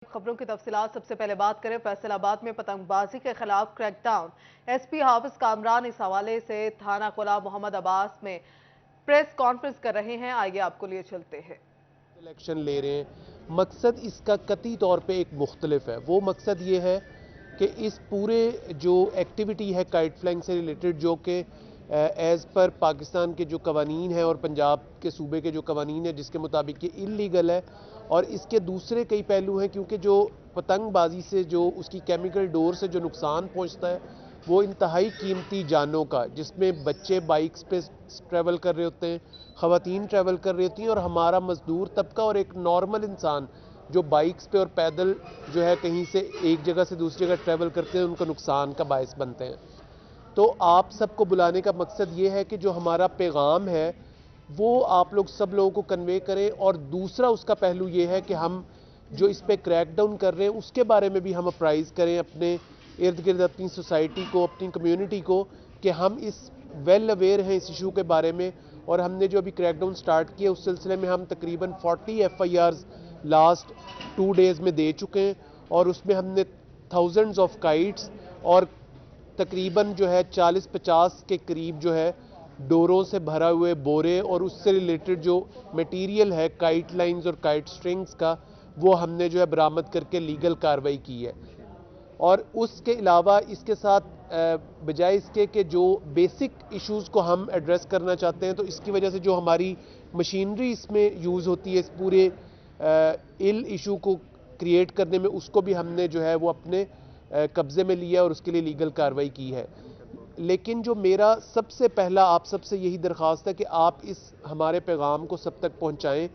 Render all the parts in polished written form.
خبروں کی تفصیلات سب سے پہلے بات کریں فیصل آباد میں پتنگ بازی کے خلاف کریک ڈاؤن ایس پی حافظ کامران اس حوالے سے تھانہ قلعہ محمد عباس میں پریس کانفرنس کر رہے ہیں آئیے آپ کو لیے چلتے ہیں الیکشن لے رہے ہیں مقصد اس کا قطعی طور پہ ایک مختلف ہے وہ مقصد یہ ہے کہ اس پورے جو ایکٹیویٹی ہے کائٹ فلائنگ سے ریلیٹڈ جو کہ ایز پر پاکستان کے جو قوانین ہیں اور پنجاب کے صوبے کے جو قوانین ہیں جس کے مطابق یہ انلیگل ہے اور اس کے دوسرے کئی پہلو ہیں کیونکہ جو پتنگ بازی سے جو اس کی کیمیکل ڈور سے جو نقصان پہنچتا ہے وہ انتہائی قیمتی جانوں کا جس میں بچے بائکس پہ ٹریول کر رہے ہوتے ہیں خواتین ٹریول کر رہی ہوتی ہیں اور ہمارا مزدور طبقہ اور ایک نارمل انسان جو بائکس پہ اور پیدل جو ہے کہیں سے ایک جگہ سے دوسری جگہ ٹریول کرتے ہیں ان کو نقصان کا باعث بنتے ہیں تو آپ سب کو بلانے کا مقصد یہ ہے کہ جو ہمارا پیغام ہے وہ آپ لوگ سب لوگوں کو کنوے کریں اور دوسرا اس کا پہلو یہ ہے کہ ہم جو اس پہ کریک ڈاؤن کر رہے ہیں اس کے بارے میں بھی ہم اپرائز کریں اپنے ارد گرد اپنی سوسائٹی کو اپنی کمیونٹی کو کہ ہم اس ویل اویئر ہیں اس ایشو کے بارے میں اور ہم نے جو ابھی کریک ڈاؤن سٹارٹ کیا اس سلسلے میں ہم تقریباً 40 ایف آئی آرز لاسٹ 2 days میں دے چکے ہیں اور اس میں ہم نے تھاؤزنڈز آف کائٹس اور تقریباً جو ہے 40-50 کے قریب جو ہے ڈوروں سے بھرا ہوئے بورے اور اس سے ریلیٹڈ جو میٹیریل ہے کائٹ لائنز اور کائٹ سٹرنگز کا وہ ہم نے جو ہے برآمد کر کے لیگل کاروائی کی ہے اور اس کے علاوہ اس کے ساتھ بجائے اس کے کہ جو بیسک ایشوز کو ہم ایڈریس کرنا چاہتے ہیں تو اس کی وجہ سے جو ہماری مشینری اس میں یوز ہوتی ہے اس پورے ایشو کو کریٹ کرنے میں اس کو بھی ہم نے جو ہے وہ اپنے قبضے میں لیا اور اس کے لیے لیگل کاروائی کی ہے لیکن جو میرا سب سے پہلا آپ سب سے یہی درخواست ہے کہ آپ اس ہمارے پیغام کو سب تک پہنچائیں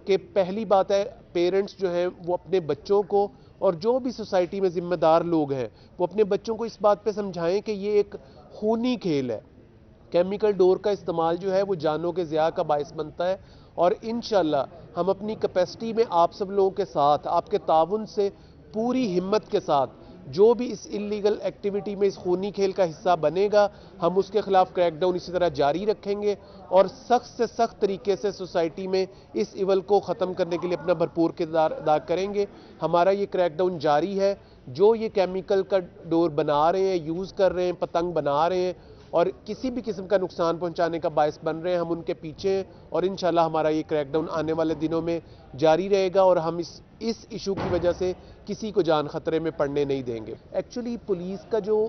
کہ پہلی بات ہے پیرنٹس جو ہیں وہ اپنے بچوں کو اور جو بھی سوسائٹی میں ذمہ دار لوگ ہیں وہ اپنے بچوں کو اس بات پہ سمجھائیں کہ یہ ایک خونی کھیل ہے کیمیکل ڈور کا استعمال جو ہے وہ جانوں کے ضیاع کا باعث بنتا ہے اور انشاءاللہ ہم اپنی کیپیسٹی میں آپ سب لوگوں کے ساتھ آپ کے تعاون سے پوری ہمت کے ساتھ جو بھی اس انلیگل ایکٹیویٹی میں اس خونی کھیل کا حصہ بنے گا ہم اس کے خلاف کریک ڈاؤن اسی طرح جاری رکھیں گے اور سخت سے سخت طریقے سے سوسائٹی میں اس ایول کو ختم کرنے کے لیے اپنا بھرپور کردار ادا کریں گے ہمارا یہ کریک ڈاؤن جاری ہے جو یہ کیمیکل کا ڈور بنا رہے ہیں یوز کر رہے ہیں پتنگ بنا رہے ہیں اور کسی بھی قسم کا نقصان پہنچانے کا باعث بن رہے ہیں ہم ان کے پیچھے ہیں اور انشاءاللہ ہمارا یہ کریک ڈاؤن آنے والے دنوں میں جاری رہے گا اور ہم اس ایشو کی وجہ سے کسی کو جان خطرے میں پڑنے نہیں دیں گے ایکچولی پولیس کا جو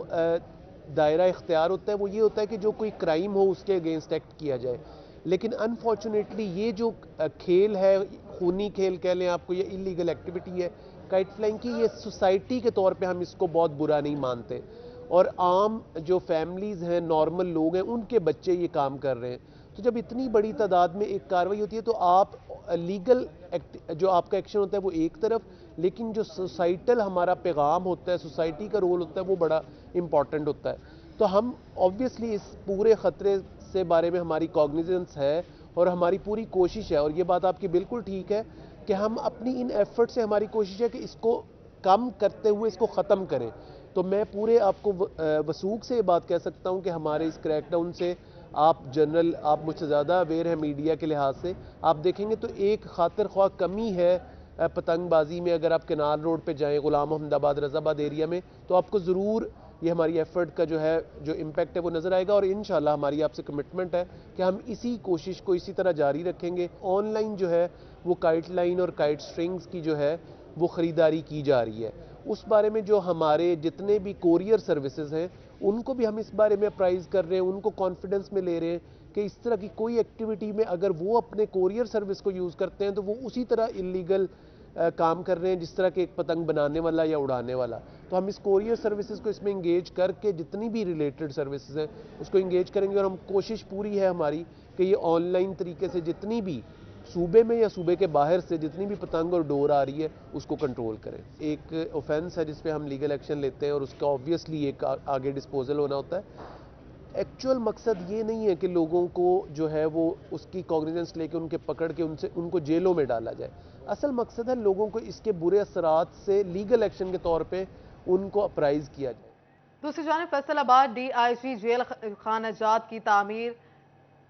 دائرہ اختیار ہوتا ہے وہ یہ ہوتا ہے کہ جو کوئی کرائم ہو اس کے اگینسٹ ایکٹ کیا جائے لیکن انفارچونیٹلی یہ جو کھیل ہے خونی کھیل کہہ لیں آپ کو یہ انلیگل ایکٹیویٹی ہے کائٹ فلائنگ کی یہ سوسائٹی کے طور پہ ہم اس کو بہت برا نہیں مانتے اور عام جو فیملیز ہیں نارمل لوگ ہیں ان کے بچے یہ کام کر رہے ہیں تو جب اتنی بڑی تعداد میں ایک کاروائی ہوتی ہے تو آپ لیگل جو آپ کا ایکشن ہوتا ہے وہ ایک طرف لیکن جو سوسائٹل ہمارا پیغام ہوتا ہے سوسائٹی کا رول ہوتا ہے وہ بڑا امپورٹنٹ ہوتا ہے تو ہم آبویسلی اس پورے خطرے سے بارے میں ہماری کوگنیزنس ہے اور ہماری پوری کوشش ہے اور یہ بات آپ کی بالکل ٹھیک ہے کہ ہم اپنی ان ایفرٹ سے ہماری کوشش ہے کہ اس کو کم کرتے ہوئے اس کو ختم کریں تو میں پورے آپ کو وثوق سے یہ بات کہہ سکتا ہوں کہ ہمارے اس کریک ڈاؤن سے آپ جنرل آپ مجھ سے زیادہ اویئر ہیں میڈیا کے لحاظ سے آپ دیکھیں گے تو ایک خاطر خواہ کمی ہے پتنگ بازی میں اگر آپ کنال روڈ پہ جائیں غلام محمد آباد رضا آباد ایریا میں تو آپ کو ضرور یہ ہماری ایفرٹ کا جو ہے جو امپیکٹ ہے وہ نظر آئے گا اور انشاءاللہ ہماری آپ سے کمٹمنٹ ہے کہ ہم اسی کوشش کو اسی طرح جاری رکھیں گے آن لائن جو ہے وہ کائٹ لائن اور کائٹ سٹرنگز کی جو ہے وہ خریداری کی جا رہی ہے اس بارے میں جو ہمارے جتنے بھی کوریئر سروسز ہیں ان کو بھی ہم اس بارے میں اپرائز کر رہے ہیں ان کو کانفیڈنس میں لے رہے ہیں کہ اس طرح کی کوئی ایکٹیویٹی میں اگر وہ اپنے کوریئر سروس کو یوز کرتے ہیں تو وہ اسی طرح انلیگل کام کر رہے ہیں جس طرح کہ ایک پتنگ بنانے والا یا اڑانے والا تو ہم اس کوریئر سروسز کو اس میں انگیج کر کے جتنی بھی ریلیٹڈ سروسز ہیں اس کو انگیج کریں گے اور ہم کوشش پوری ہے ہماری کہ یہ آن لائن طریقے سے جتنی بھی صوبے میں یا صوبے کے باہر سے جتنی بھی پتنگ اور ڈور آ رہی ہے اس کو کنٹرول کریں ایک اوفینس ہے جس پہ ہم لیگل ایکشن لیتے ہیں اور اس کا آبویسلی ایک آگے ڈسپوزل ہونا ہوتا ہے ایکچول مقصد یہ نہیں ہے کہ لوگوں کو جو ہے وہ اس کی کوگنیزنس لے کے ان کے پکڑ کے ان کو جیلوں میں ڈالا جائے اصل مقصد ہے لوگوں کو اس کے برے اثرات سے لیگل ایکشن کے طور پہ ان کو اپرائز کیا جائے دوسری جانب فیصل آباد ڈی آئی جی جیل خانہ جات کی تعمیر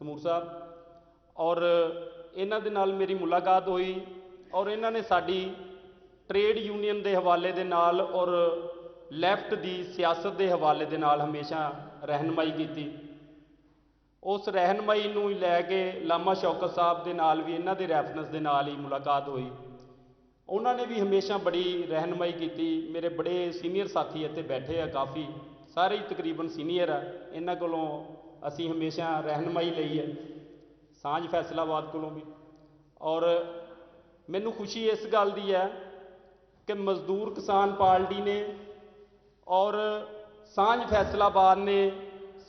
ਤਮੂਰ ਸਾਹਿਬ, ਔਰ ਇਹਨਾਂ ਦੇ ਨਾਲ ਮੇਰੀ ਮੁਲਾਕਾਤ ਹੋਈ ਔਰ ਇਹਨਾਂ ਨੇ ਸਾਡੀ ਟ੍ਰੇਡ ਯੂਨੀਅਨ ਦੇ ਹਵਾਲੇ ਦੇ ਨਾਲ ਔਰ ਲੈਫਟ ਦੀ ਸਿਆਸਤ ਦੇ ਹਵਾਲੇ ਦੇ ਨਾਲ ਹਮੇਸ਼ਾ ਰਹਿਨਮਾਈ ਕੀਤੀ। ਉਸ ਰਹਿਨਮਾਈ ਨੂੰ ਹੀ ਲੈ ਕੇ ਲਾਮਾ ਸ਼ੌਕਤ ਸਾਹਿਬ ਦੇ ਨਾਲ ਵੀ ਇਹਨਾਂ ਦੇ ਰੈਫਰੈਂਸ ਦੇ ਨਾਲ ਹੀ ਮੁਲਾਕਾਤ ਹੋਈ। ਉਹਨਾਂ ਨੇ ਵੀ ਹਮੇਸ਼ਾ ਬੜੀ ਰਹਿਨਮਾਈ ਕੀਤੀ। ਮੇਰੇ ਬੜੇ ਸੀਨੀਅਰ ਸਾਥੀ ਇੱਥੇ ਬੈਠੇ ਆ, ਕਾਫੀ ਸਾਰੇ ਹੀ ਤਕਰੀਬਨ ਸੀਨੀਅਰ ਆ, ਇਹਨਾਂ ਕੋਲੋਂ ਅਸੀਂ ਹਮੇਸ਼ਾ ਰਹਿਨਮਾਈ ਲਈ ਹੈ, ਸਾਂਝ ਫੈਸਲਾਬਾਦ ਕੋਲੋਂ ਵੀ। ਔਰ ਮੈਨੂੰ ਖੁਸ਼ੀ ਇਸ ਗੱਲ ਦੀ ਹੈ ਕਿ ਮਜ਼ਦੂਰ ਕਿਸਾਨ ਪਾਰਟੀ ਨੇ ਔਰ ਸਾਂਝ ਫੈਸਲਾਬਾਦ ਨੇ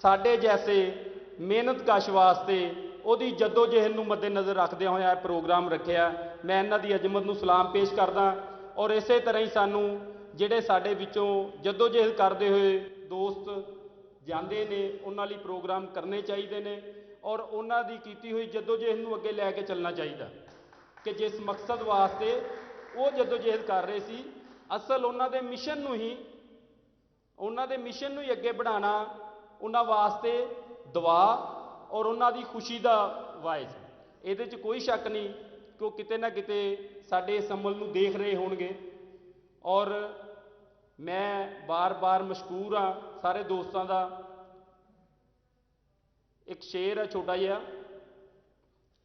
ਸਾਡੇ ਜੈਸੇ ਮਿਹਨਤਕਸ਼ ਵਾਸਤੇ ਉਹਦੀ ਜਦੋਜਹਿਦ ਨੂੰ ਮੱਦੇਨਜ਼ਰ ਰੱਖਦਿਆਂ ਹੋਇਆ ਇਹ ਪ੍ਰੋਗਰਾਮ ਰੱਖਿਆ। ਮੈਂ ਇਹਨਾਂ ਦੀ ਅਜ਼ਮਤ ਨੂੰ ਸਲਾਮ ਪੇਸ਼ ਕਰਦਾ ਔਰ ਇਸੇ ਤਰ੍ਹਾਂ ਹੀ ਸਾਨੂੰ ਜਿਹੜੇ ਸਾਡੇ ਵਿੱਚੋਂ ਜਦੋਜਹਿਦ ਕਰਦੇ ਹੋਏ ਦੋਸਤ ਜਾਂਦੇ ਨੇ ਉਹਨਾਂ ਲਈ ਪ੍ਰੋਗਰਾਮ ਕਰਨੇ ਚਾਹੀਦੇ ਨੇ ਔਰ ਉਹਨਾਂ ਦੀ ਕੀਤੀ ਹੋਈ ਜਦੋਜਹਿਦ ਨੂੰ ਅੱਗੇ ਲੈ ਕੇ ਚੱਲਣਾ ਚਾਹੀਦਾ ਕਿ ਜਿਸ ਮਕਸਦ ਵਾਸਤੇ ਉਹ ਜਦੋਜਹਿਦ ਕਰ ਰਹੇ ਸੀ, ਅਸਲ ਉਹਨਾਂ ਦੇ ਮਿਸ਼ਨ ਨੂੰ ਹੀ ਅੱਗੇ ਵਧਾਉਣਾ ਉਹਨਾਂ ਵਾਸਤੇ ਦੁਆ ਔਰ ਉਹਨਾਂ ਦੀ ਖੁਸ਼ੀ ਦਾ ਵਾਇਸ। ਇਹਦੇ 'ਚ ਕੋਈ ਸ਼ੱਕ ਨਹੀਂ ਕਿ ਉਹ ਕਿਤੇ ਨਾ ਕਿਤੇ ਸਾਡੇ ਇਸ ਅਮਲ ਨੂੰ ਦੇਖ ਰਹੇ ਹੋਣਗੇ। ਔਰ ਮੈਂ ਬਾਰ-ਬਾਰ ਮਸ਼ਕੂਰ ਹਾਂ ਸਾਰੇ ਦੋਸਤਾਂ ਦਾ। ਇੱਕ ਸ਼ੇਰ ਹੈ ਛੋਟਾ ਜਿਹਾ,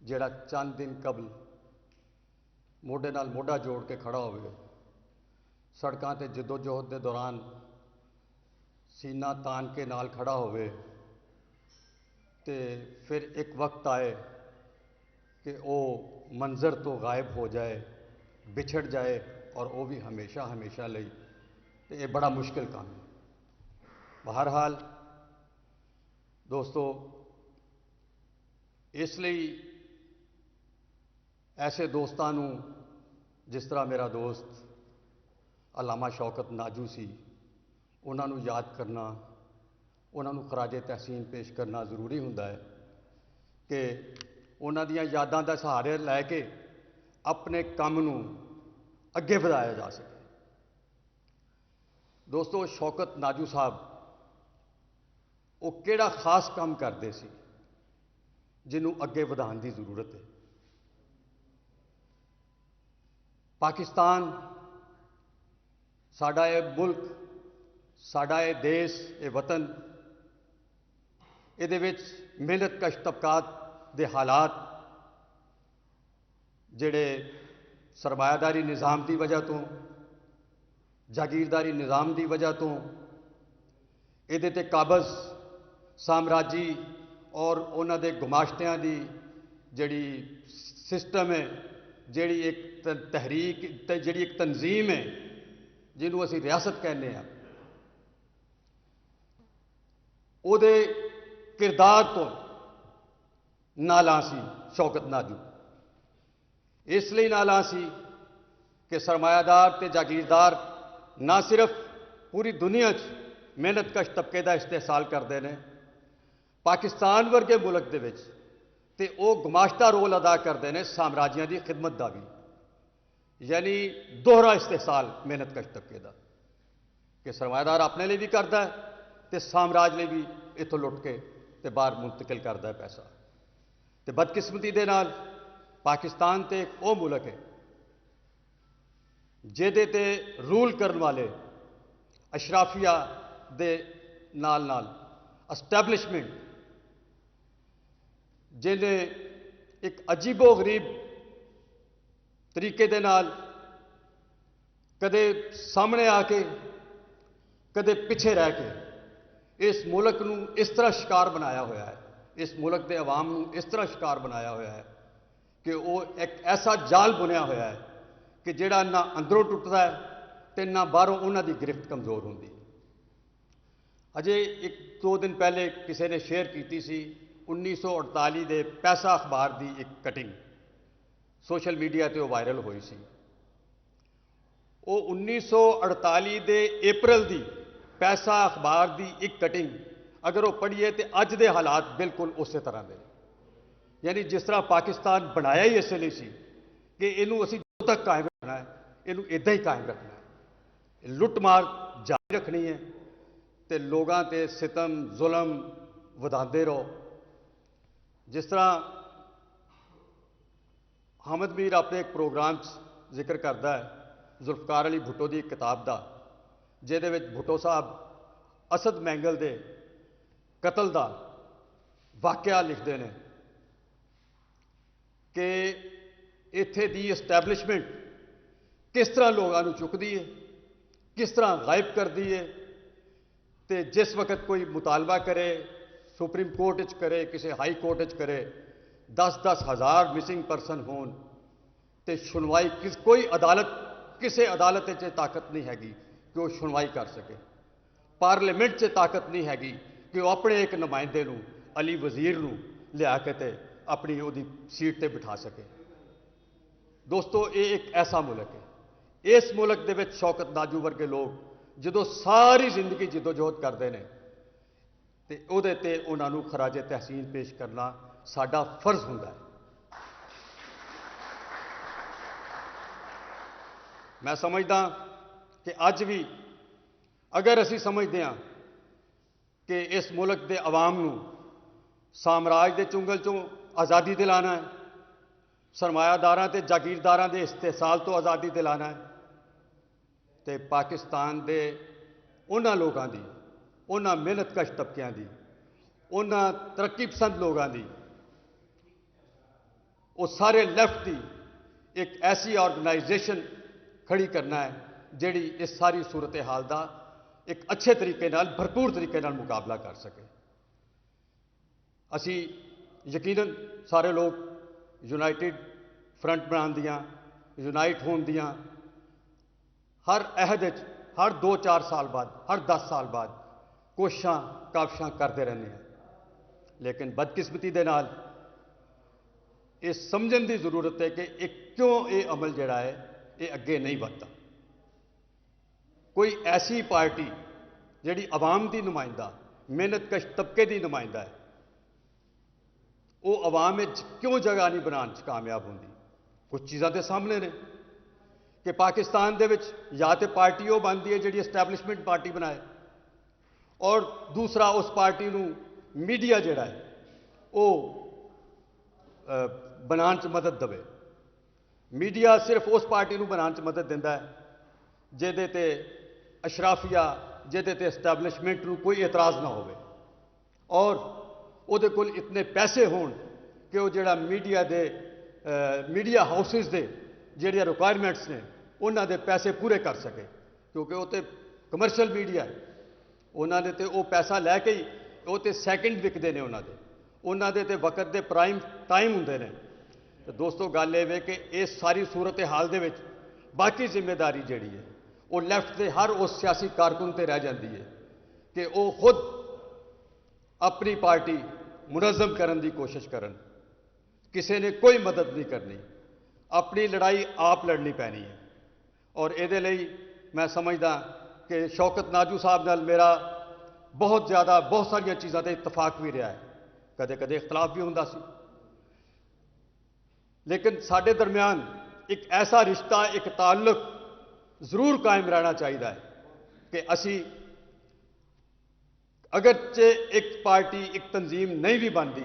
ਜਿਹੜਾ ਚੰਦ ਦਿਨ ਕਬਲ ਮੋਢੇ ਨਾਲ ਮੋਢਾ ਜੋੜ ਕੇ ਖੜਾ ਹੋਵੇ, ਸੜਕਾਂ ਤੇ ਜਦੋਜਹਿਦ ਦੇ ਦੌਰਾਨ ਸੀਨਾ ਤਾਨ ਕੇ ਨਾਲ ਖੜਾ ਹੋਵੇ ਤੇ ਫਿਰ ਇੱਕ ਵਕਤ ਆਏ ਕਿ ਉਹ ਮੰਜ਼ਰ ਤੋਂ ਗਾਇਬ ਹੋ ਜਾਏ, ਵਿਛੜ ਜਾਏ ਔਰ ਉਹ ਵੀ ਹਮੇਸ਼ਾ ਹਮੇਸ਼ਾ ਲਈ, ਤੇ ਇਹ ਬੜਾ ਮੁਸ਼ਕਿਲ ਕੰਮ ਹੈ। ਬਹਰਹਾਲ ਦੋਸਤੋ, ਇਸ ਲਈ ਐਸੇ ਦੋਸਤਾਂ ਨੂੰ ਜਿਸ ਤਰ੍ਹਾਂ ਮੇਰਾ ਦੋਸਤ ਅਲਾਮਾ ਸ਼ੌਕਤ ਨਾਜੂ ਸੀ, ਉਹਨਾਂ ਨੂੰ ਯਾਦ ਕਰਨਾ, ਉਹਨਾਂ ਨੂੰ ਖਰਾਜੇ ਤਹਿਸੀਨ ਪੇਸ਼ ਕਰਨਾ ਜ਼ਰੂਰੀ ਹੁੰਦਾ ਹੈ ਕਿ ਉਹਨਾਂ ਦੀਆਂ ਯਾਦਾਂ ਦਾ ਸਹਾਰਾ ਲੈ ਕੇ ਆਪਣੇ ਕੰਮ ਨੂੰ ਅੱਗੇ ਵਧਾਇਆ ਜਾ ਸਕੇ। ਦੋਸਤੋ, ਸ਼ੌਕਤ ਨਾਜੂ ਸਾਹਿਬ ਉਹ ਕਿਹੜਾ ਖਾਸ ਕੰਮ ਕਰਦੇ ਸੀ ਜਿਹਨੂੰ ਅੱਗੇ ਵਧਾਉਣ ਦੀ ਜ਼ਰੂਰਤ ਹੈ। ਪਾਕਿਸਤਾਨ ਸਾਡਾ ਇਹ ਮੁਲਕ, ਸਾਡਾ ਇਹ ਦੇਸ਼, ਇਹ ਵਤਨ, ਇਹਦੇ ਵਿੱਚ ਮਿਹਨਤਕਸ਼ ਤਬਕਾਤ ਦੇ ਹਾਲਾਤ ਜਿਹੜੇ ਸਰਮਾਇਆਦਾਰੀ ਨਿਜ਼ਾਮ ਦੀ ਵਜ੍ਹਾ ਤੋਂ, ਜਾਗੀਰਦਾਰੀ ਨਿਜ਼ਾਮ ਦੀ ਵਜ੍ਹਾ ਤੋਂ, ਇਹਦੇ ਤੇ ਕਾਬਜ਼ ਸਾਮਰਾਜੀ ਔਰ ਉਹਨਾਂ ਦੇ ਗੁਮਾਸ਼ਤਿਆਂ ਦੀ ਜਿਹੜੀ ਸਿਸਟਮ ਹੈ, ਜਿਹੜੀ ਇੱਕ ਤਹਿਰੀਕ ਤੇ ਜਿਹੜੀ ਇੱਕ ਤਨਜ਼ੀਮ ਹੈ ਜਿਹਨੂੰ ਅਸੀਂ ਰਿਆਸਤ ਕਹਿੰਦੇ ਹਾਂ, ਉਹਦੇ ਕਿਰਦਾਰ ਤੋਂ ਨਾਲਾਂ ਸੀ ਸ਼ੌਕਤ ਨਾਜੂ। ਇਸ ਲਈ ਨਾਲਾਂ ਸੀ ਕਿ ਸਰਮਾਇਆਦਾਰ ਤੇ ਜਾਗੀਰਦਾਰ ਨਾ ਸਿਰਫ ਪੂਰੀ ਦੁਨੀਆ 'ਚ ਮਿਹਨਤਕਸ਼ ਤਬਕੇ ਦਾ ਇਸਤਿਹਸਾਲ ਕਰਦੇ ਨੇ, ਪਾਕਿਸਤਾਨ ਵਰਗੇ ਮੁਲਕ ਦੇ ਵਿੱਚ ਤੇ ਉਹ ਗੁਮਾਸ਼ਤਾ ਰੋਲ ਅਦਾ ਕਰਦੇ ਨੇ ਸਾਮਰਾਜੀਆਂ ਦੀ ਖਿਦਮਤ ਦਾ ਵੀ, ਯਾਨੀ ਦੋਹਰਾ ਇਸਤਿਹਸਾਲ ਮਿਹਨਤਕਸ਼ ਤਬਕੇ ਦਾ ਕਿ ਸਰਮਾਇਆਦਾਰ ਆਪਣੇ ਲਈ ਵੀ ਕਰਦਾ ਹੈ ਤੇ ਸਾਮਰਾਜ ਲਈ ਵੀ ਇੱਥੋਂ ਲੁੱਟ ਕੇ ਤੇ ਬਾਹਰ ਮੁੰਤਕਿਲ ਕਰਦਾ ਹੈ ਪੈਸਾ। ਤੇ ਬਦਕਿਸਮਤੀ ਦੇ ਨਾਲ ਪਾਕਿਸਤਾਨ ਤੇ ਇੱਕ ਉਹ ਮੁਲਕ ਹੈ ਜਿਹਦੇ ਤੇ ਰੂਲ ਕਰਨ ਵਾਲੇ ਅਸ਼ਰਾਫੀਆ ਦੇ ਨਾਲ ਨਾਲ ਐਸਟੈਬਲਿਸ਼ਮੈਂਟ, ਜਿਹਨੇ ਇੱਕ ਅਜੀਬੋ ਗਰੀਬ ਤਰੀਕੇ ਦੇ ਨਾਲ ਕਦੇ ਸਾਹਮਣੇ ਆ ਕੇ ਕਦੇ ਪਿੱਛੇ ਰਹਿ ਕੇ ਇਸ ਮੁਲਕ ਨੂੰ ਇਸ ਤਰ੍ਹਾਂ ਸ਼ਿਕਾਰ ਬਣਾਇਆ ਹੋਇਆ ਹੈ, ਇਸ ਮੁਲਕ ਦੇ ਆਵਾਮ ਨੂੰ ਇਸ ਤਰ੍ਹਾਂ ਸ਼ਿਕਾਰ ਬਣਾਇਆ ਹੋਇਆ ਹੈ ਕਿ ਉਹ ਇੱਕ ਐਸਾ ਜਾਲ ਬੁਣਿਆ ਹੋਇਆ ਹੈ ਕਿ ਜਿਹੜਾ ਨਾ ਅੰਦਰੋਂ ਟੁੱਟਦਾ ਹੈ ਤੇ ਨਾ ਬਾਹਰੋਂ ਉਹਨਾਂ ਦੀ ਗ੍ਰਿਫਤ ਕਮਜ਼ੋਰ ਹੁੰਦੀ। ਅਜੇ 1-2 ਦਿਨ ਪਹਿਲੇ ਕਿਸੇ ਨੇ ਸ਼ੇਅਰ ਕੀਤੀ ਸੀ 1948 ਦੇ ਪੈਸਾ ਅਖਬਾਰ ਦੀ ਇੱਕ ਕਟਿੰਗ ਸੋਸ਼ਲ ਮੀਡੀਆ ਤੇ ਉਹ ਵਾਇਰਲ ਹੋਈ ਸੀ। ਉਹ 1948 ਦੇ ਅਪ੍ਰੈਲ ਦੀ ਪੈਸਾ ਅਖਬਾਰ ਦੀ ਇੱਕ ਕਟਿੰਗ ਅਗਰ ਉਹ ਪੜ੍ਹੀਏ ਤੇ ਅੱਜ ਦੇ ਹਾਲਾਤ ਬਿਲਕੁਲ ਉਸੇ ਤਰ੍ਹਾਂ ਦੇ, ਯਾਨੀ ਜਿਸ ਤਰ੍ਹਾਂ ਪਾਕਿਸਤਾਨ ਬਣਾਇਆ ਹੀ ਇਸੇ ਲਈ ਸੀ ਕਿ ਇਹਨੂੰ ਅਸੀਂ ਜਦੋਂ ਤੱਕ ਕਾਇਮ ਰੱਖਣਾ ਹੈ, ਇਹਨੂੰ ਇੱਦਾਂ ਹੀ ਕਾਇਮ ਰੱਖਣਾ ਹੈ, ਲੁੱਟਮਾਰ ਜਾਰੀ ਰੱਖਣੀ ਹੈ ਤੇ ਲੋਕਾਂ ਤੇ ਸਿਤਮ ਜ਼ੁਲਮ ਵਧਾਉਂਦੇ ਰਹੋ। ਜਿਸ ਤਰ੍ਹਾਂ ਹਾਮਦ ਮੀਰ ਆਪਣੇ ਇੱਕ ਪ੍ਰੋਗਰਾਮ 'ਚ ਜ਼ਿਕਰ ਕਰਦਾ ਹੈ ਜ਼ੁਲਫਕਾਰ ਅਲੀ ਭੁੱਟੋ ਦੀ ਇੱਕ ਕਿਤਾਬ ਦਾ, ਜਿਹਦੇ ਵਿੱਚ ਭੁੱਟੋ ਸਾਹਿਬ ਅਸਦ ਮੈਂਗਲ ਦੇ ਕਤਲ ਦਾ ਵਾਕਿਆ ਲਿਖਦੇ ਨੇ ਕਿ ਇੱਥੇ ਦੀ ਐਸਟੈਬਲਿਸ਼ਮੈਂਟ ਕਿਸ ਤਰ੍ਹਾਂ ਲੋਕਾਂ ਨੂੰ ਚੁੱਕਦੀ ਹੈ, ਕਿਸ ਤਰ੍ਹਾਂ ਗਾਇਬ ਕਰਦੀ ਹੈ, ਤੇ ਜਿਸ ਵਕਤ ਕੋਈ ਮੁਤਾਲਬਾ ਕਰੇ ਸੁਪਰੀਮ ਕੋਰਟ ਵਿੱਚ ਕਰੇ, ਕਿਸੇ ਹਾਈ ਕੋਰਟ ਵਿੱਚ ਕਰੇ, 10-10 ਹਜ਼ਾਰ ਮਿਸਿੰਗ ਪਰਸਨ ਹੋਣ ਤੇ ਸੁਣਵਾਈ ਕੋਈ ਅਦਾਲਤ ਕਿਸੇ ਅਦਾਲਤ 'ਚ ਤਾਕਤ ਨਹੀਂ ਹੈਗੀ ਕਿ ਉਹ ਸੁਣਵਾਈ ਕਰ ਸਕੇ। ਪਾਰਲੀਮੈਂਟ 'ਚ ਤਾਕਤ ਨਹੀਂ ਹੈਗੀ ਕਿ ਉਹ ਆਪਣੇ ਇੱਕ ਨੁਮਾਇੰਦੇ ਨੂੰ ਅਲੀ ਵਜ਼ੀਰ ਨੂੰ ਲਿਆ ਕੇ ਤੇ ਆਪਣੀ ਉਹਦੀ ਸੀਟ ਤੇ ਬਿਠਾ ਸਕੇ। ਦੋਸਤੋ, ਇਹ ਇੱਕ ਐਸਾ ਮੁਲਕ ਹੈ, ਇਸ ਮੁਲਕ ਦੇ ਵਿੱਚ ਸ਼ੌਕਤ ਨਾਜੂ ਵਰਗੇ ਲੋਕ ਜਦੋਂ ਸਾਰੀ ਜ਼ਿੰਦਗੀ ਜਿੱਦੋਜਹਿਦ ਕਰਦੇ ਨੇ ਤੇ ਉਹਦੇ ਤੇ ਉਹਨਾਂ ਨੂੰ ਖਰਾਜੇ ਤਹਿਸੀਨ ਪੇਸ਼ ਕਰਨਾ ਸਾਡਾ ਫਰਜ਼ ਹੁੰਦਾ ਹੈ। ਮੈਂ ਸਮਝਦਾ ਕਿ ਅੱਜ ਵੀ ਅਗਰ ਅਸੀਂ ਸਮਝਦੇ ਹਾਂ ਕਿ ਇਸ ਮੁਲਕ ਦੇ ਆਵਾਮ ਨੂੰ ਸਾਮਰਾਜ ਦੇ ਚੁੰਗਲ ਚੋਂ ਆਜ਼ਾਦੀ ਦਿਲਾਣਾ ਹੈ, ਸਰਮਾਇਆਦਾਰਾਂ ਤੇ ਜਾਗੀਰਦਾਰਾਂ ਦੇ ਇਸਤਿਹਸਾਲ ਤੋਂ ਆਜ਼ਾਦੀ ਦਿਲਾਣਾ ਹੈ, ਤੇ ਪਾਕਿਸਤਾਨ ਦੇ ਉਹਨਾਂ ਲੋਕਾਂ ਦੀ, ਉਹਨਾਂ ਮਿਹਨਤਕਸ਼ ਤਬਕਿਆਂ ਦੀ, ਉਹਨਾਂ ਤਰੱਕੀ ਪਸੰਦ ਲੋਕਾਂ ਦੀ, ਉਹ ਸਾਰੇ ਲੈਫਟ ਦੀ ਇੱਕ ਐਸੀ ਆਰਗੇਨਾਈਜੇਸ਼ਨ ਖੜੀ ਕਰਨਾ ਹੈ ਜਿਹੜੀ ਇਸ ਸਾਰੀ ਸੂਰਤ ਹਾਲ ਦਾ ਇੱਕ ਅੱਛੇ ਤਰੀਕੇ ਨਾਲ, ਭਰਪੂਰ ਤਰੀਕੇ ਨਾਲ ਮੁਕਾਬਲਾ ਕਰ ਸਕੇ। ਅਸੀਂ ਯਕੀਨਨ ਸਾਰੇ ਲੋਕ ਯੂਨਾਈਟਿਡ ਫਰੰਟ ਬਣਾਉਣ ਦੀਆਂ, ਯੂਨਾਈਟ ਹੋਣ ਦੀਆਂ ਹਰ ਅਹਿਦ ਵਿੱਚ ਹਰ 2-4 ਸਾਲ ਬਾਅਦ, ਹਰ 10 ਸਾਲ ਬਾਅਦ ਕੋਸ਼ਿਸ਼ਾਂ ਕਾਬਸ਼ਾਂ ਕਰਦੇ ਰਹਿੰਦੇ ਹਾਂ, ਲੇਕਿਨ ਬਦਕਿਸਮਤੀ ਦੇ ਨਾਲ ਇਹ ਸਮਝਣ ਦੀ ਜ਼ਰੂਰਤ ਹੈ ਕਿ ਕਿਉਂ ਇਹ ਅਮਲ ਜਿਹੜਾ ਹੈ ਇਹ ਅੱਗੇ ਨਹੀਂ ਵੱਧਦਾ। ਕੋਈ ਐਸੀ ਪਾਰਟੀ ਜਿਹੜੀ ਆਵਾਮ ਦੀ ਨੁਮਾਇੰਦਾ, ਮਿਹਨਤਕਸ਼ ਤਬਕੇ ਦੀ ਨੁਮਾਇੰਦਾ ਹੈ, ਉਹ ਆਵਾਮ ਵਿੱਚ ਕਿਉਂ ਜਗ੍ਹਾ ਨਹੀਂ ਬਣਾਉਣ 'ਚ ਕਾਮਯਾਬ ਹੁੰਦੀ। ਕੁਝ ਚੀਜ਼ਾਂ ਦੇ ਸਾਹਮਣੇ ਨੇ ਕਿ ਪਾਕਿਸਤਾਨ ਦੇ ਵਿੱਚ ਜਾਂ ਤੇ ਪਾਰਟੀ ਉਹ ਬਣਦੀ ਹੈ ਜਿਹੜੀ ਐਸਟੈਬਲਿਸ਼ਮੈਂਟ ਪਾਰਟੀ ਬਣਾਏ, ਔਰ ਦੂਸਰਾ ਉਸ ਪਾਰਟੀ ਨੂੰ ਮੀਡੀਆ ਜਿਹੜਾ ਹੈ ਉਹ ਬਣਾਉਣ 'ਚ ਮਦਦ ਦੇਵੇ। ਮੀਡੀਆ ਸਿਰਫ ਉਸ ਪਾਰਟੀ ਨੂੰ ਬਣਾਉਣ 'ਚ ਮਦਦ ਦਿੰਦਾ ਹੈ ਜਿਹਦੇ ਤੇ ਅਸ਼ਰਾਫੀਆ, ਜਿਹਦੇ ਤੇ ਐਸਟੈਬਲਿਸ਼ਮੈਂਟ ਨੂੰ ਕੋਈ ਇਤਰਾਜ਼ ਨਾ ਹੋਵੇ, ਔਰ ਉਹਦੇ ਕੋਲ ਇਤਨੇ ਪੈਸੇ ਹੋਣ ਕਿ ਉਹ ਜਿਹੜਾ ਮੀਡੀਆ ਹਾਊਸਿਸ ਦੇ ਜਿਹੜੀਆਂ ਰਿਕੁਆਇਰਮੈਂਟਸ ਨੇ ਉਹਨਾਂ ਦੇ ਪੈਸੇ ਪੂਰੇ ਕਰ ਸਕੇ, ਕਿਉਂਕਿ ਉਹ ਤੇ ਕਮਰਸ਼ੀਅਲ ਮੀਡੀਆ ਹੈ, ਉਹਨਾਂ ਦੇ ਤੇ ਉਹ ਪੈਸਾ ਲੈ ਕੇ ਹੀ ਉਹ ਤੇ ਸੈਕਿੰਡ ਵਿਕਦੇ ਨੇ, ਉਹਨਾਂ ਦੇ ਤੇ ਵਕਤ ਦੇ ਪ੍ਰਾਈਮ ਟਾਈਮ ਹੁੰਦੇ ਨੇ। ਤੇ ਦੋਸਤੋ, ਗੱਲ ਇਹ ਵੇ ਕਿ ਇਸ ਸਾਰੀ ਸੂਰਤ ਹਾਲ ਦੇ ਵਿੱਚ ਬਾਕੀ ਜ਼ਿੰਮੇਵਾਰੀ ਜਿਹੜੀ ਹੈ ਉਹ ਲੈਫਟ ਦੇ ਹਰ ਉਸ ਸਿਆਸੀ ਕਾਰਕੁਨ ਤੇ ਰਹਿ ਜਾਂਦੀ ਹੈ ਕਿ ਉਹ ਖੁਦ ਆਪਣੀ ਪਾਰਟੀ ਮੁਨਜ਼ਮ ਕਰਨ ਦੀ ਕੋਸ਼ਿਸ਼ ਕਰਨ। ਕਿਸੇ ਨੇ ਕੋਈ ਮਦਦ ਨਹੀਂ ਕਰਨੀ, ਆਪਣੀ ਲੜਾਈ ਆਪ ਲੜਨੀ ਪੈਣੀ ਹੈ। ਔਰ ਇਹਦੇ ਲਈ ਮੈਂ ਸਮਝਦਾ ਕਿ ਸ਼ੌਕਤ ਨਾਜੂ ਸਾਹਿਬ ਨਾਲ ਮੇਰਾ ਬਹੁਤ ਸਾਰੀਆਂ ਚੀਜ਼ਾਂ ਤੇ ਇਤਫਾਕ ਵੀ ਰਿਹਾ ਹੈ, ਕਦੇ ਕਦੇ ਇਖਤਲਾਫ ਵੀ ਹੁੰਦਾ ਸੀ, ਲੇਕਿਨ ਸਾਡੇ ਦਰਮਿਆਨ ਇੱਕ ਐਸਾ ਰਿਸ਼ਤਾ, ਇੱਕ ਤਾਲੁਕ ਜ਼ਰੂਰ ਕਾਇਮ ਰਹਿਣਾ ਚਾਹੀਦਾ ਹੈ ਕਿ ਅਸੀਂ ਅਗਰਚੇ ਇੱਕ ਪਾਰਟੀ, ਇੱਕ ਤਨਜ਼ੀਮ ਨਹੀਂ ਵੀ ਬਣਦੀ,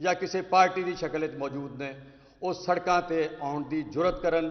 ਜਾਂ ਕਿਸੇ ਪਾਰਟੀ ਦੀ ਸ਼ਕਲ ਵਿੱਚ ਮੌਜੂਦ ਨੇ, ਉਹ ਸੜਕਾਂ ਤੇ ਆਉਣ ਦੀ ਜੁਰਤ ਕਰਨ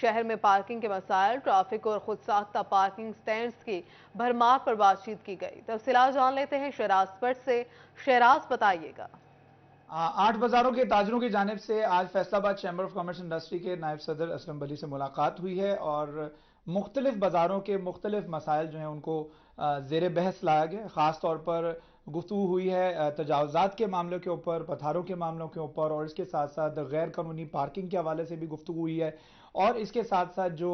شہر میں پارکنگ کے مسائل، ٹریفک اور خود ساختہ پارکنگ سٹینڈز کی بھرمار پر بات چیت کی گئی۔ تفصیلات جان لیتے ہیں شہراز پٹ سے۔ شہراز بتائیے گا۔ 8 بازاروں کے تاجروں کی جانب سے آج فیصل آباد چیمبر آف کامرس انڈسٹری کے نائب صدر اسلم بلی سے ملاقات ہوئی ہے اور مختلف بازاروں کے مختلف مسائل جو ہیں ان کو زیر بحث لایا گیا۔ خاص طور پر گفتگو ہوئی ہے تجاوزات کے معاملوں کے اوپر، پتھاروں کے معاملوں کے اوپر، اور اس کے ساتھ ساتھ غیر قانونی پارکنگ کے حوالے سے بھی گفتگو ہوئی ہے، اور اس کے ساتھ ساتھ جو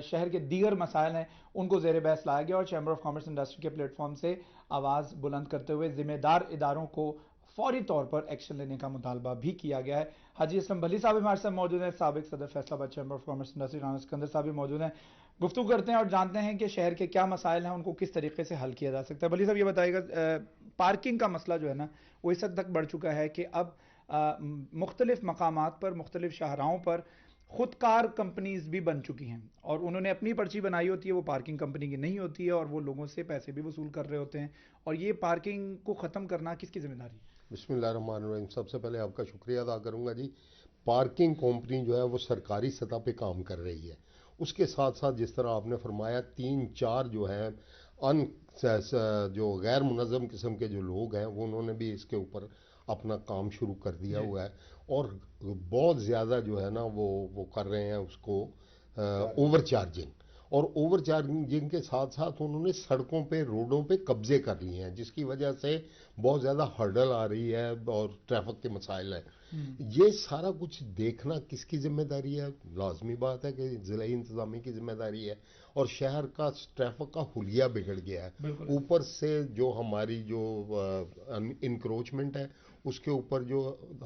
شہر کے دیگر مسائل ہیں ان کو زیر بحث لایا گیا، اور چیمبر آف کامرس انڈسٹری کے پلیٹ فارم سے آواز بلند کرتے ہوئے ذمہ دار اداروں کو فوری طور پر ایکشن لینے کا مطالبہ بھی کیا گیا ہے۔ حاجی اسلم بلی صاحب ہمارے ساتھ موجود ہیں، سابق صدر Faisalabad chamber of commerce industry, Rana Iskandar صاحب بھی موجود ہیں۔ گفتگو کرتے ہیں اور جانتے ہیں کہ شہر کے کیا مسائل ہیں، ان کو کس طریقے سے حل کیا جا سکتا ہے۔ بلی صاحب یہ بتائیے گا، پارکنگ کا مسئلہ جو ہے نا وہ اس حد تک بڑھ چکا ہے کہ اب مختلف مقامات پر، مختلف شاہراہوں پر خودکار کمپنیز بھی بن چکی ہیں، اور انہوں نے اپنی پرچی بنائی ہوتی ہے، وہ پارکنگ کمپنی کی نہیں ہوتی ہے، اور وہ لوگوں سے پیسے بھی وصول کر رہے ہوتے ہیں، اور یہ پارکنگ کو ختم کرنا کس کی ذمہ داری ہے؟ بسم اللہ الرحمن الرحیم۔ سب سے پہلے آپ کا شکریہ ادا کروں گا جی۔ پارکنگ کمپنی جو ہے وہ سرکاری سطح پہ کام کر رہی ہے، اس کے ساتھ ساتھ جس طرح آپ نے فرمایا 3-4 جو ہیں جو غیر منظم قسم کے جو لوگ ہیں وہ انہوں نے بھی اس کے اوپر اپنا کام شروع کر دیا ہوا ہے، اور بہت زیادہ جو ہے نا وہ کر رہے ہیں اس کو اوور چارجنگ، اور اوور چارجنگ کے ساتھ ساتھ انہوں نے سڑکوں پہ، روڈوں پہ قبضے کر لیے ہیں، جس کی وجہ سے بہت زیادہ ہرڈل آ رہی ہے اور ٹریفک کے مسائل ہیں۔ یہ سارا کچھ دیکھنا کس کی ذمہ داری ہے؟ لازمی بات ہے کہ ضلعی انتظامیہ کی ذمہ داری ہے، اور شہر کا ٹریفک کا حلیہ بگڑ گیا ہے۔ اوپر سے جو ہماری جو انکروچمنٹ ہے اس کے اوپر جو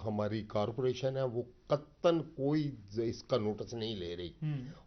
ہماری کارپوریشن ہے وہ قطعاً کوئی اس کا نوٹس نہیں لے رہی،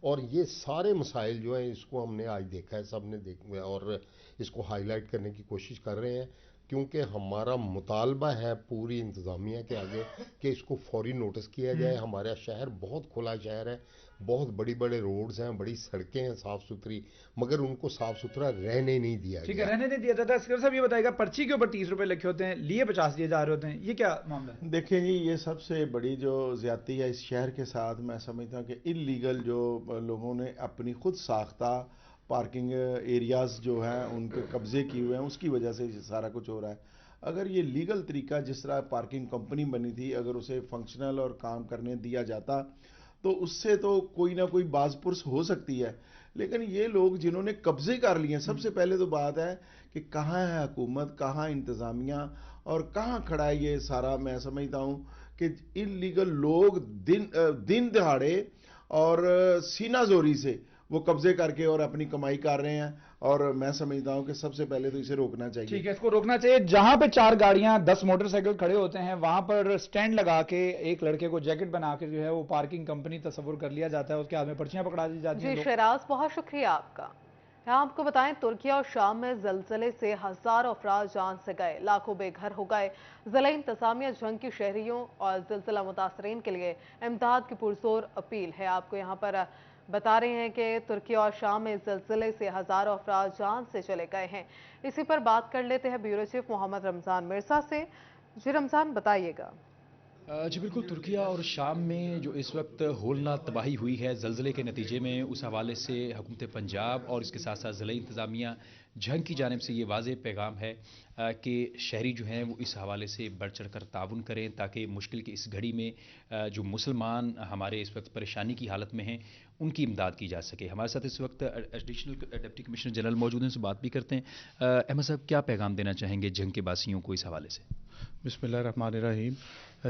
اور یہ سارے مسائل جو ہیں اس کو ہم نے آج دیکھا ہے، سب نے دیکھا، اور اس کو ہائی لائٹ کرنے کی کوشش کر رہے ہیں، کیونکہ ہمارا مطالبہ ہے پوری انتظامیہ کے آگے کہ اس کو فوری نوٹس کیا جائے۔ ہمارا شہر بہت کھلا شہر ہے، بہت بڑی بڑے روڈز ہیں، بڑی سڑکیں ہیں صاف ستھری، مگر ان کو صاف ستھرا رہنے نہیں دیا گیا۔ ٹھیک ہے، رہنے نہیں دیا جاتا۔ اسکر صاحب یہ بتائے گا، پرچی کے اوپر 30 روپے لکھے ہوتے ہیں، لیے 50 دیے جا رہے ہوتے ہیں، یہ کیا معاملہ ہے؟ دیکھیں جی، یہ سب سے بڑی جو زیادتی ہے اس شہر کے ساتھ، میں سمجھتا ہوں کہ انلیگل جو لوگوں نے اپنی خود ساختہ پارکنگ ایریاز جو ہیں ان کے قبضے کیے ہوئے ہیں، اس کی وجہ سے سارا کچھ ہو رہا ہے۔ اگر یہ لیگل طریقہ جس طرح پارکنگ کمپنی بنی تھی، اگر اسے فنکشنل اور کام کرنے دیا جاتا تو اس سے تو کوئی نہ کوئی باز پرس ہو سکتی ہے، لیکن یہ لوگ جنہوں نے قبضے کر لیے ہیں، سب سے پہلے تو بات ہے کہ کہاں ہے حکومت، کہاں انتظامیہ، اور کہاں کھڑا ہے یہ سارا۔ میں سمجھتا ہوں کہ انلیگل لوگ دن دہاڑے اور سینہ زوری سے وہ قبضے کر کے اور اپنی کمائی کر رہے ہیں، اور میں سمجھتا ہوں کہ سب سے پہلے تو اسے روکنا چاہیے۔ ٹھیک ہے، اس کو روکنا چاہیے۔ جہاں پہ 4 گاڑیاں 10 موٹر سائیکل کھڑے ہوتے ہیں وہاں پر سٹینڈ لگا کے ایک لڑکے کو جیکٹ بنا کے جو ہے وہ پارکنگ کمپنی تصور کر لیا جاتا ہے، اس کے ہاتھ میں پرچیاں پکڑا دی جاتی ہیں۔ جی شہراز، بہت شکریہ آپ کا۔ یہاں آپ کو بتائیں، ترکی اور شام میں زلزلے سے ہزاروں افراد جان سے گئے، لاکھوں بے گھر ہو گئے۔ ضلعی انتظامیہ جنگ کی شہریوں اور زلزلہ متاثرین کے لیے امداد کی پرزور اپیل ہے۔ آپ کو یہاں پر بتا رہے ہیں کہ ترکی اور شام میں زلزلے سے ہزاروں افراد جان سے چلے گئے ہیں۔ اسی پر بات کر لیتے ہیں بیورو چیف محمد رمضان مرزا سے۔ جی رمضان، بتائیے گا۔ جی بالکل، ترکیہ اور شام میں جو اس وقت ہولناک تباہی ہوئی ہے زلزلے کے نتیجے میں، اس حوالے سے حکومت پنجاب اور اس کے ساتھ ساتھ ضلعی انتظامیہ جنگ کی جانب سے یہ واضح پیغام ہے کہ شہری جو ہیں وہ اس حوالے سے بڑھ چڑھ کر تعاون کریں، تاکہ مشکل کی اس گھڑی میں جو مسلمان ہمارے اس وقت پریشانی کی حالت میں ہیں ان کی امداد کی جا سکے۔ ہمارے ساتھ اس وقت ایڈیشنل ڈپٹی کمشنر جنرل موجود ہیں، ان سے بات بھی کرتے ہیں۔ احمد صاحب، کیا پیغام دینا چاہیں گے جنگ کے باسیوں کو اس حوالے سے؟ بسم اللہ الرحمن الرحیم۔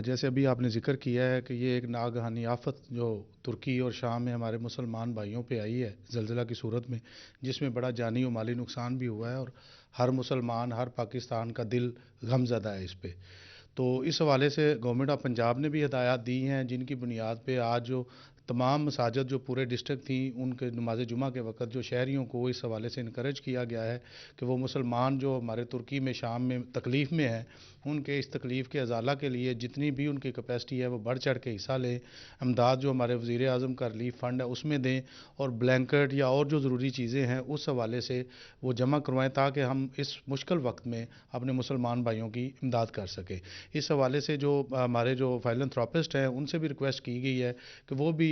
جیسے ابھی آپ نے ذکر کیا ہے کہ یہ ایک ناگہانی آفت جو ترکی اور شام میں ہمارے مسلمان بھائیوں پہ آئی ہے زلزلہ کی صورت میں، جس میں بڑا جانی و مالی نقصان بھی ہوا ہے، اور ہر مسلمان، ہر پاکستان کا دل غم زدہ ہے اس پہ۔ تو اس حوالے سے گورنمنٹ آف پنجاب نے بھی ہدایات دی ہیں، جن کی بنیاد پہ آج جو تمام مساجد جو پورے ڈسٹرکٹ تھیں ان کے نماز جمعہ کے وقت جو شہریوں کو اس حوالے سے انکریج کیا گیا ہے کہ وہ مسلمان جو ہمارے ترکی میں، شام میں تکلیف میں ہیں، ان کے اس تکلیف کے ازالہ کے لیے جتنی بھی ان کی کیپیسٹی ہے وہ بڑھ چڑھ کے حصہ لیں۔ امداد جو ہمارے وزیر اعظم کا ریلیف فنڈ ہے اس میں دیں، اور بلینکٹ یا اور جو ضروری چیزیں ہیں اس حوالے سے وہ جمع کروائیں، تاکہ ہم اس مشکل وقت میں اپنے مسلمان بھائیوں کی امداد کر سکیں۔ اس حوالے سے جو ہمارے جو فائلنتھراپسٹ ہیں ان سے بھی ریکویسٹ کی گئی ہے کہ وہ بھی